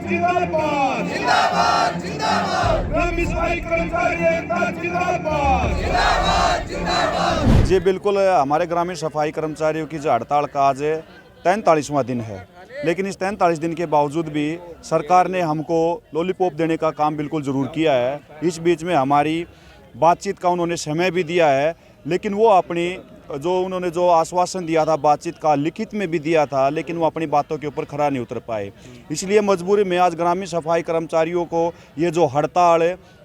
जिंदाबाद जिंदाबाद जिंदाबाद ग्रामीण सफाई कर्मचारी एकता जिंदाबाद जिंदाबाद जिंदाबाद। जी बिल्कुल, हमारे ग्रामीण सफाई कर्मचारियों की जो हड़ताल का आज 43वां दिन है, लेकिन इस 43 दिन के बावजूद भी सरकार ने हमको लॉलीपॉप देने का काम बिल्कुल ज़रूर किया है। इस बीच में हमारी बातचीत का उन्होंने समय भी दिया है, लेकिन वो अपनी उन्होंने जो आश्वासन दिया था बातचीत का, लिखित में भी दिया था, लेकिन वो अपनी बातों के ऊपर खरा नहीं उतर पाए। इसलिए मजबूरी में आज ग्रामीण सफाई कर्मचारियों को ये जो हड़ताल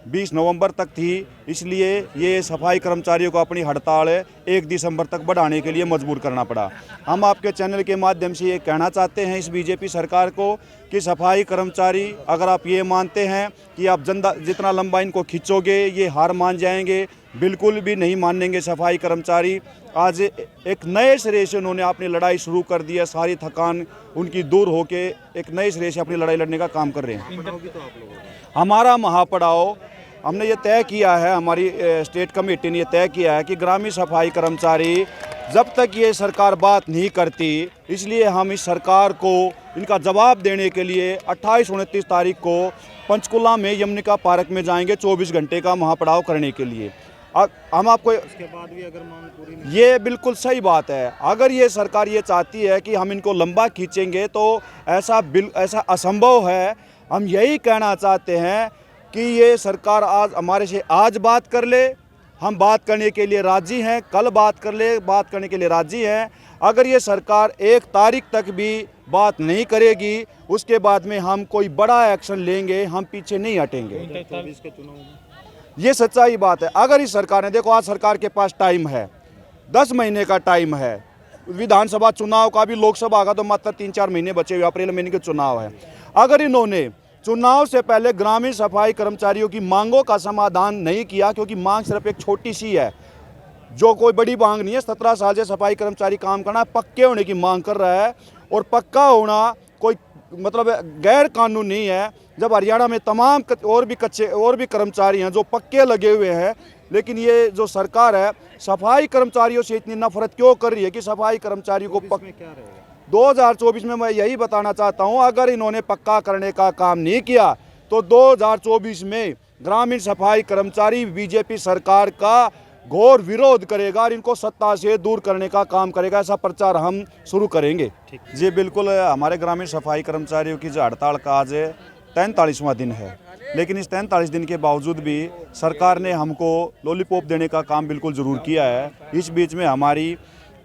20 नवंबर तक थी, इसलिए ये सफाई कर्मचारियों को अपनी हड़ताल 1 दिसंबर तक बढ़ाने के लिए मजबूर करना पड़ा। हम आपके चैनल के माध्यम से ये कहना चाहते हैं इस बीजेपी सरकार को कि सफाई कर्मचारी, अगर आप ये मानते हैं कि आप जितना लंबा इनको खींचोगे ये हार मान जाएंगे, बिल्कुल भी नहीं मानेंगे सफाई कर्मचारी। आज एक नए सिरे से उन्होंने अपनी लड़ाई शुरू कर दी है, सारी थकान उनकी दूर होके एक नए सिरे से अपनी लड़ाई लड़ने का काम कर रहे हैं। हमारा महापड़ाव हमने ये तय किया है, हमारी स्टेट कमेटी ने ये तय किया है कि ग्रामीण सफाई कर्मचारी जब तक ये सरकार बात नहीं करती, इसलिए हम इस सरकार को इनका जवाब देने के लिए 28-29 तारीख को पंचकुला में यमुनिका पार्क में जाएंगे 24 घंटे का महापड़ाव करने के लिए। हम आपको इसके बाद भी अगर मांग पूरी नहीं, ये बिल्कुल सही बात है। अगर ये सरकार ये चाहती है कि हम इनको लंबा खींचेंगे तो ऐसा असंभव है। हम यही कहना चाहते हैं कि ये सरकार आज हमारे से आज बात कर ले, हम बात करने के लिए राजी हैं, कल बात कर ले, बात करने के लिए राजी हैं। अगर ये सरकार 1 तारीख तक भी बात नहीं करेगी, उसके बाद में हम कोई बड़ा एक्शन लेंगे, हम पीछे नहीं हटेंगे। 2024 के चुनाव में ये सच्चाई बात है। अगर इस सरकार ने, देखो आज सरकार के पास टाइम है, 10 महीने का टाइम है। विधानसभा चुनाव का भी, लोकसभा का तो मात्र 3-4 महीने बचे हुए, अप्रैल महीने के चुनाव है। अगर इन्होंने चुनाव से पहले ग्रामीण सफाई कर्मचारियों की मांगों का समाधान नहीं किया, क्योंकि मांग सिर्फ एक छोटी सी है, जो कोई बड़ी मांग नहीं है। 17 साल से सफाई कर्मचारी काम करना, पक्के होने की मांग कर रहा है, और पक्का होना कोई मतलब गैर कानूनी है। जब हरियाणा में तमाम और भी कर्मचारी हैं जो पक्के लगे हुए हैं, लेकिन ये जो सरकार है सफाई कर्मचारियों से इतनी नफरत क्यों कर रही है कि सफाई कर्मचारियों को इसमें क्या रहेगा? 2024 में मैं यही बताना चाहता हूं, अगर इन्होंने पक्का करने का काम नहीं किया तो 2024 में ग्रामीण सफाई कर्मचारी बीजेपी सरकार का घोर विरोध करेगा और इनको सत्ता से दूर करने का काम करेगा। ऐसा प्रचार हम शुरू करेंगे। जी बिल्कुल, हमारे ग्रामीण सफाई कर्मचारियों की जो हड़ताल का आज 43वां दिन है, लेकिन इस 43 दिन के बावजूद भी सरकार ने हमको लॉलीपॉप देने का काम बिल्कुल ज़रूर किया है। इस बीच में हमारी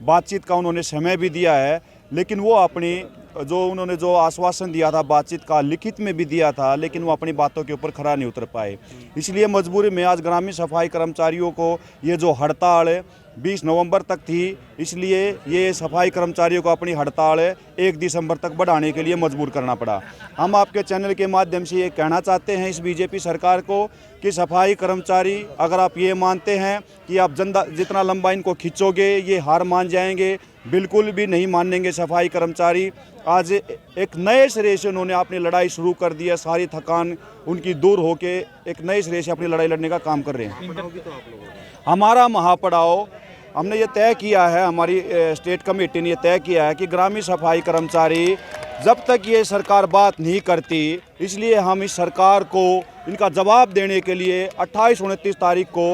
बातचीत का उन्होंने समय भी दिया है, लेकिन वो अपनी उन्होंने जो आश्वासन दिया था बातचीत का, लिखित में भी दिया था, लेकिन वो अपनी बातों के ऊपर खरा नहीं उतर पाए। इसलिए मजबूरी में आज ग्रामीण सफाई कर्मचारियों को ये जो हड़ताल 20 नवंबर तक थी, इसलिए ये सफाई कर्मचारियों को अपनी हड़ताल 1 दिसंबर तक बढ़ाने के लिए मजबूर करना पड़ा। हम आपके चैनल के माध्यम से ये कहना चाहते हैं इस बीजेपी सरकार को कि सफाई कर्मचारी, अगर आप ये मानते हैं कि आप जितना लंबा इनको खींचोगे ये हार मान जाएंगे, बिल्कुल भी नहीं मानेंगे सफाई कर्मचारी। आज एक नए सिरे से उन्होंने अपनी लड़ाई शुरू कर दी है, सारी थकान उनकी दूर होके एक नए सिरे से अपनी लड़ाई लड़ने का काम कर रहे हैं। पड़ाव भी तो आप लोगों का। हमारा महापड़ाव हमने ये तय किया है, हमारी स्टेट कमेटी ने ये तय किया है कि ग्रामीण सफाई कर्मचारी जब तक ये सरकार बात नहीं करती, इसलिए हम इस सरकार को इनका जवाब देने के लिए 28-29 तारीख को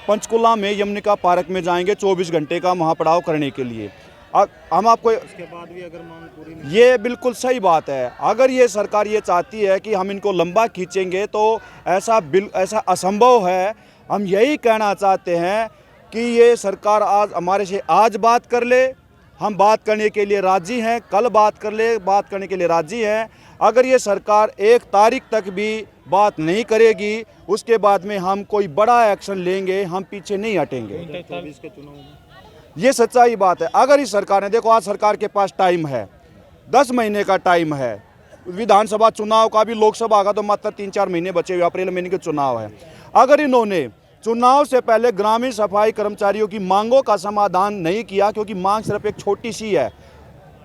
पंचकुला में यमुनिका पार्क में जाएंगे 24 घंटे का महापड़ाव करने के लिए। हम आपको इसके बाद भी अगर मांग पूरी नहीं, ये बिल्कुल सही बात है। अगर ये सरकार ये चाहती है कि हम इनको लंबा खींचेंगे तो ऐसा असंभव है। हम यही कहना चाहते हैं कि ये सरकार आज हमारे से आज बात कर ले, हम बात करने के लिए राजी हैं, कल बात कर ले, बात करने के लिए राजी हैं। अगर ये सरकार 1 तारीख तक भी बात नहीं करेगी, उसके बाद में हम कोई बड़ा एक्शन लेंगे, हम पीछे नहीं हटेंगे। 2024 के चुनाव में ये सच्चाई बात है। अगर इस सरकार ने, देखो आज सरकार के पास टाइम है, 10 महीने का टाइम है। विधानसभा चुनाव का भी, लोकसभा का तो मात्र 3-4 महीने बचे हुए, अप्रैल महीने के चुनाव है। अगर इन्होंने चुनाव से पहले ग्रामीण सफाई कर्मचारियों की मांगों का समाधान नहीं किया, क्योंकि मांग सिर्फ एक छोटी सी है,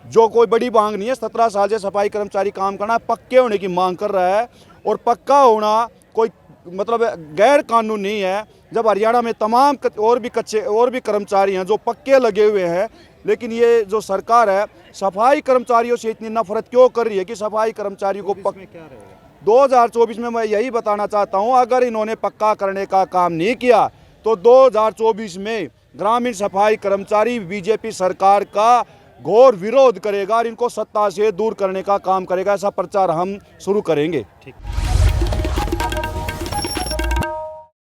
जो कोई बड़ी मांग नहीं है। 17 साल से सफाई कर्मचारी काम करना, पक्के होने की मांग कर रहा है, और पक्का होना कोई मतलब गैर कानूनी है। जब हरियाणा में तमाम और भी कर्मचारी हैं जो पक्के लगे हुए हैं, लेकिन ये जो सरकार है सफाई कर्मचारियों से इतनी नफरत क्यों कर रही है कि सफाई कर्मचारियों को इसमें क्या रहेगा? 2024 में मैं यही बताना चाहता हूं, अगर इन्होंने पक्का करने का काम नहीं किया तो 2024 में ग्रामीण सफाई कर्मचारी बीजेपी सरकार का घोर विरोध करेगा और इनको सत्ता से दूर करने का काम करेगा। ऐसा प्रचार हम शुरू करेंगे। ठीक।